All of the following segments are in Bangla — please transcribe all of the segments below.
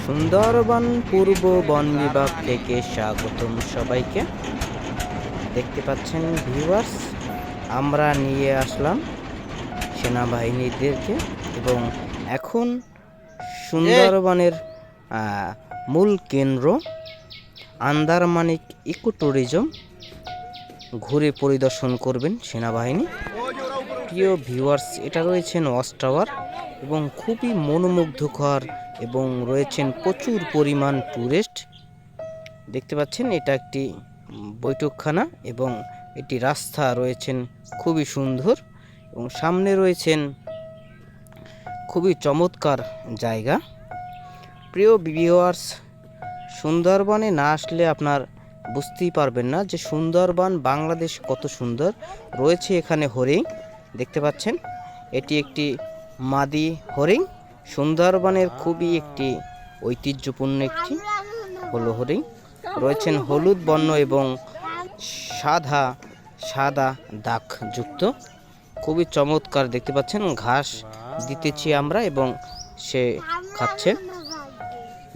সুন্দরবন পূর্ব বন বিভাগ থেকে স্বাগতম সবাইকে। দেখতে পাচ্ছেন ভিউয়ার্স, আমরা নিয়ে আসলাম সেনাবাহিনীদেরকে এবং এখন সুন্দরবনের মূল কেন্দ্র আন্দারমানিক ইকো ট্যুরিজম ঘুরে পরিদর্শন করবেন সেনাবাহিনী। প্রিয় ভিউয়ার্স, এটা রয়েছেন ওয়াচ টাওয়ার এবং খুবই মনোমুগ্ধকর এবং রয়েছেন প্রচুর পরিমাণ টুরিস্ট। দেখতে পাচ্ছেন এটা একটি বৈঠকখানা এবং এটি রাস্তা রয়েছেন খুবই সুন্দর এবং সামনে রয়েছেন খুবই চমৎকার জায়গা। প্রিয় ভিউয়ার্স, সুন্দরবনে না আসলে আপনার বুঝতেই পারবেন না যে সুন্দরবন বাংলাদেশ কত সুন্দর। রয়েছে এখানে হরিণ, দেখতে পাচ্ছেন এটি একটি মাদি হরিণ। সুন্দরবনের খুবই একটি ঐতিহ্যপূর্ণ একটি হলো হরিণ। রয়েছেন হলুদ বর্ণ এবং সাদা দাগ যুক্ত, খুবই চমৎকার। দেখতে পাচ্ছেন ঘাস দিতেছি আমরা এবং সে খাচ্ছে।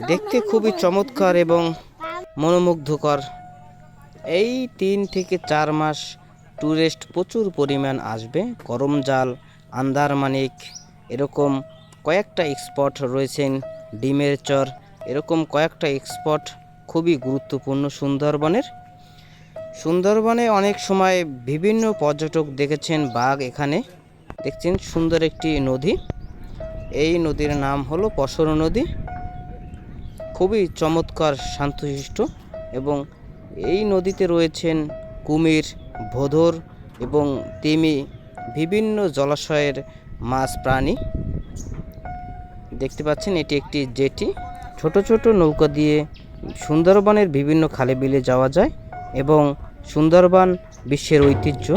দেখতে খুবই চমৎকার এবং মনোমুগ্ধকর। এই 3 থেকে 4 মাস টুরিস্ট প্রচুর পরিমাণ আসবে। করমজাল, আন্দারমানিক, এরকম কয়েকটা স্পট রয়েছেন, ডিমের চর, এরকম কয়েকটা স্পট খুবই গুরুত্বপূর্ণ সুন্দরবনে অনেক সময় বিভিন্ন পর্যটক দেখেছেন বাঘ। এখানে দেখছেন সুন্দর একটি নদী, এই নদীর নাম হলো পশর নদী। খুবই চমৎকার, শান্তশিষ্ট এবং এই নদীতে রয়েছেন কুমির, ভোঁদর এবং তিমি, বিভিন্ন জলাশয়ের মাছ প্রাণী। দেখতে পাচ্ছেন এটি একটি জেটি। ছোট ছোট নৌকা দিয়ে সুন্দরবনের বিভিন্ন খালে বিলে যাওয়া যায় এবং সুন্দরবন বিশ্বের ঐতিহ্য।